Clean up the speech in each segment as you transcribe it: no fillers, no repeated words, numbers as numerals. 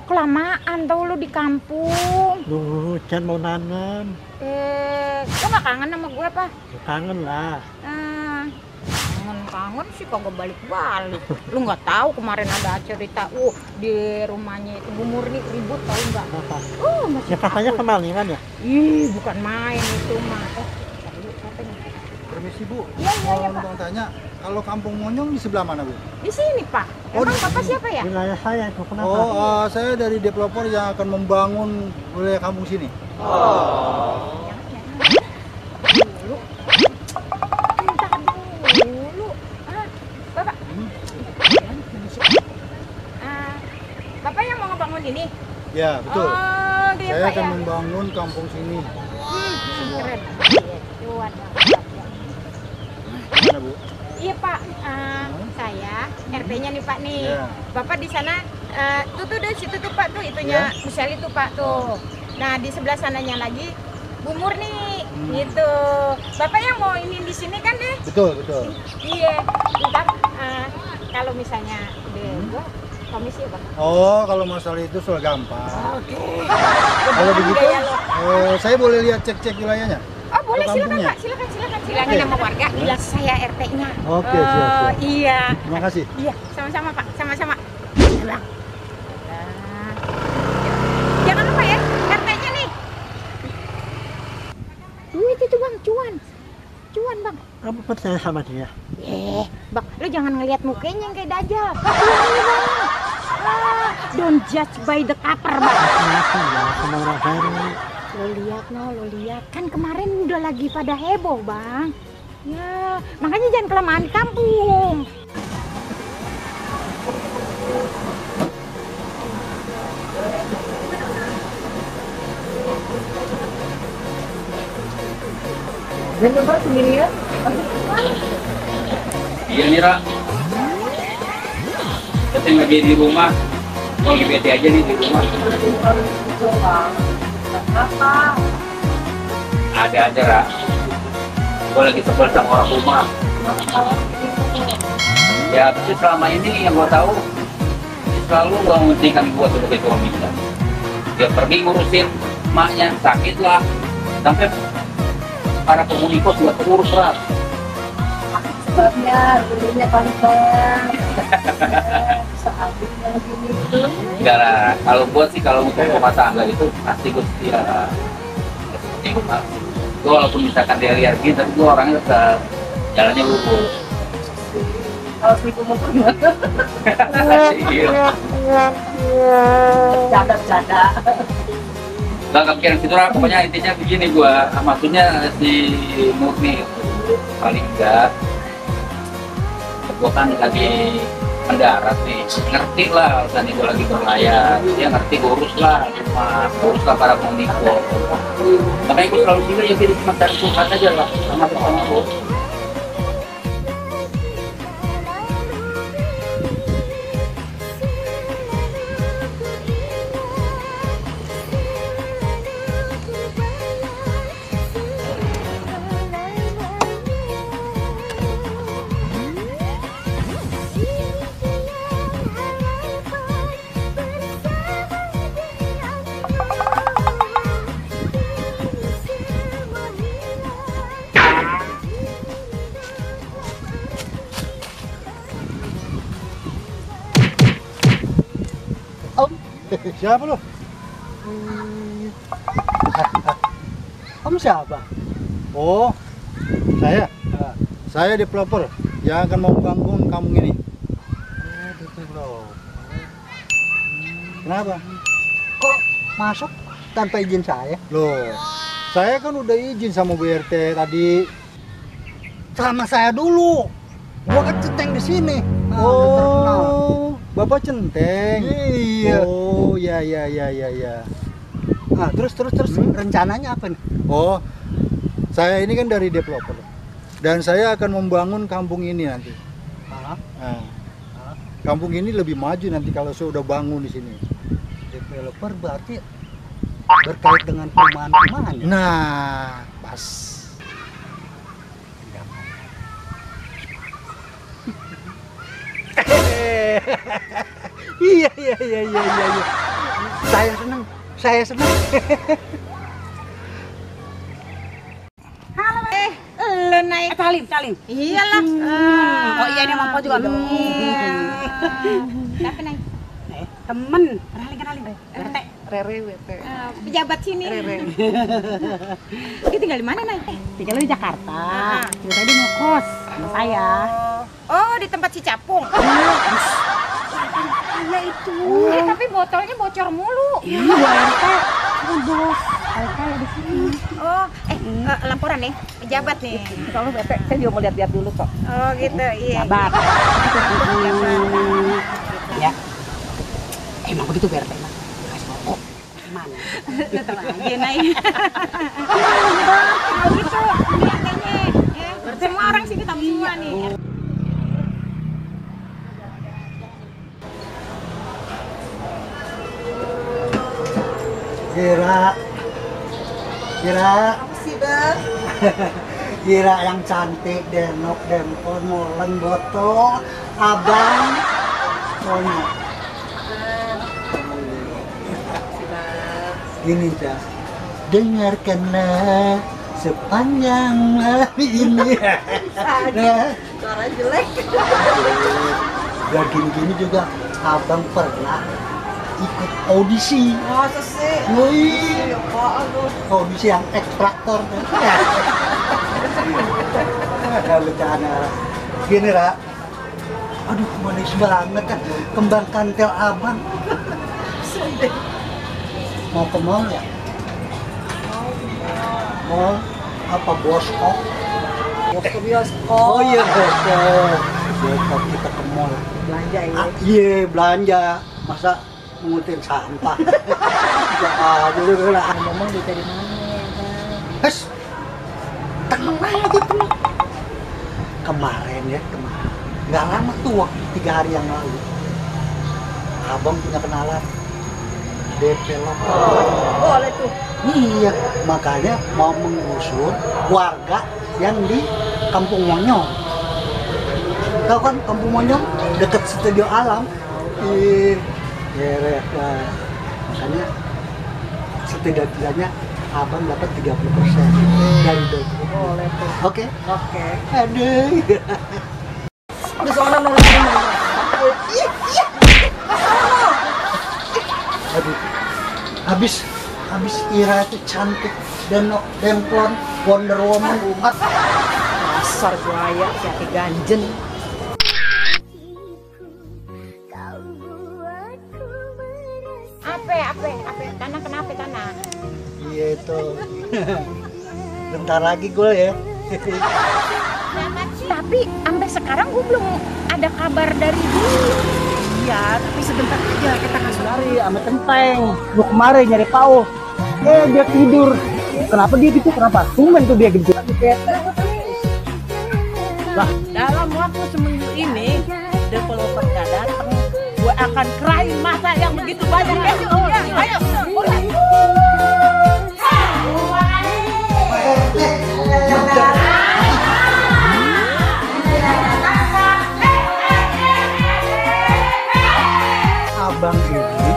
kelamaan tau lu di kampung. Lu Chan mau nanam. Lu gak kangen sama gue apa? Kangen lah. Kangen sih kagak balik-balik. Lu nggak tahu kemarin ada cerita di rumahnya itu Bu Murni ribut tahu nggak? Ya katanya kemalingan ya? Ih, bukan main itu mah. Permisi Bu, Iya Pak. mau tanya, kalau Kampung Monyong di sebelah mana Bu? Di sini Pak. Emang Bapak siapa ya? Wilayah saya itu kenapa? Oh, saya dari developer yang akan membangun wilayah kampung sini. Dulu. Entar dulu. Bapak. Bapak yang mau ngebangun ini? Ya, betul. Oh, dia Saya Pak akan ya. membangun kampung sini. Keren. Cuan. Gimana Bu? Iya Pak, saya RT-nya nih Pak nih. Iya. Bapak di sana, tuh dari situ tuh Pak tuh itunya Musali tuh Pak tuh. Nah di sebelah sananya lagi Bu Murni gitu. Bapak yang mau ini di sini kan deh? Betul, betul. Iya. Ntar kalau misalnya gua komisi ya Pak. Oh, kalau masalah itu soal gampang. Oke. Kalau begitu, saya boleh lihat cek-cek wilayahnya? Oh boleh, Ke silakan kampungnya? Pak, silakan. Bilangin sama warga, bilang saya RT-nya. Oke, siap. Iya. Terima kasih. Iya, sama-sama Pak, sama-sama. Bilang. Jangan lupa ya, RT-nya nih. Duit itu Bang, cuan. Cuan Bang. Kamu percaya sama dia? Bang, lu jangan ngelihat mukanya yang kayak dajal. Cuan ini Bang. Don't judge by the cover Bang. Kenapa ya sama orang baru? Lo lihat kan kemarin udah lagi pada heboh Bang. Ya, makanya jangan kelamaan di kampung. Dan coba sendirian. Iya nih Ra, kita lagi di rumah, lagi bete aja nih di rumah. Ada aja Ra, gue lagi sebel sama orang rumah. Ya tapi selama ini yang gue tahu, dia selalu gue mementingkan gue sebagai suami. Dia pergi ngurusin emaknya, sakit lah, sampai para penghuni kos juga terurus Ra. Sebabnya dulunya paling banyak sehabisnya begini itu. Enggak lah, kalau buat sih kalau untuk rumah tangga itu pasti gue setia seperti itu. Gue walaupun misalkan dia liar gitu, tapi gue orangnya tetap jalannya lurus. Kalau seribu mau gimana? Iya. Bercanda. Gak kepikiran situ lah, pokoknya intinya begini gue, maksudnya si Murni paling enggak, gue kan lagi mendarat nih, ngerti lah, tadi gue lagi berlayar, dia ngerti urus lah, urus lah para penghuni kos. Makanya gue selalu bilang ya kita cuma cari sukat aja lah, sama gue. Siapa lo? Kamu siapa? Oh, saya developer yang akan mau bangun kampung ini. Kenapa? Kok masuk tanpa izin saya? Loh, saya kan udah izin sama Bu RT tadi. Sama saya dulu. Gua kan centeng di sini. Oh, Bapak centeng. Iya. Oh, ya. Nah, terus rencananya apa nih? Oh, saya ini kan dari developer. Dan saya akan membangun kampung ini nanti. Hah? Nah, kampung ini lebih maju nanti kalau saya udah bangun di sini. Developer berarti berkait dengan perumahan-perumahan ya? Nah, pas. Iya. Saya senang. Saya senang. Lo naik. Salim, salim. Iyalah. Oh iya, ini Mampo juga. Iya. Siapa naik? Temen, kenalin. RT. Rere WP. Pejabat sini. Dia tinggal di mana naik? Tinggal di Jakarta. Dia tadi mau kos sama saya. Oh, di tempat si Capung. Iya itu. Tapi botolnya bocor mulu. Iya, RT. Kan bos. Kaya di sini. Oh, laporan nih, pejabat nih. Kalau RT, saya juga mau lihat-lihat dulu kok. Oh, gitu. Iya. Sabar. Pejabat. Ya. Emang begitu RT mah. Kasih pokok. Gimana? Tenang aja, naik. Kalau gitu, biasanya. Ya, semua orang sini tahu semua nih. Kira Kira yang cantik, denok, dempon, molen, botol, abang, soalnya. Gini dah, dengarkanlah sepanjang hari ini. Suara jelek. Udah gini-gini juga abang pernah ikut audisi. Masa sih? Wih, audisi yang ekstraktor. Bercanda. Gini, Ra. Aduh, manis banget kan. Kembang kantel abang. Mau ke mall ya? Mall? Apa boskop? Bioskop. Oh iya, boskop. Boskop kita ke mall. Belanja ini. Iya, belanja. Masa mengutin sampah? Ya, dulu lah. Ngomong bisa di mana ya, Bang? Hes, tenang aja tenang. Kemarin, nggak lama tuh, 3 hari yang lalu, abang punya kenalan developer. Boleh tuh. Iya, makanya mau menggusur warga yang di Kampung Monyong. Tahu kan Kampung Monyong deket Studio Alam. Iya, makanya setidaknya abang dapat 30% dari dompet. Boleh tuh. Oke. Oke. Aduh. Di sana nongol. Aduh. Habis Ira itu cantik, denok, demplon, Wonder Woman. Dasar buaya, jati ganjen. Apa? Tanah kenapa tanah? Iya itu. Bentar lagi gue ya. Tapi sampai sekarang gue belum ada kabar dari dia. Iya, tapi sebentar aja kita kasih. Lari sama centeng. Gue kemarin nyari Pau. Dia tidur. Kenapa dia gitu? Kenapa? Tumben tuh dia gitu. Lah, dalam waktu seminggu ini developer gak datang, gue akan kerahin masa yang begitu banyak. Ayo. Abang ini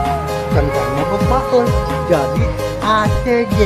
tentangnya buat Pak Ul. Jadi ACG.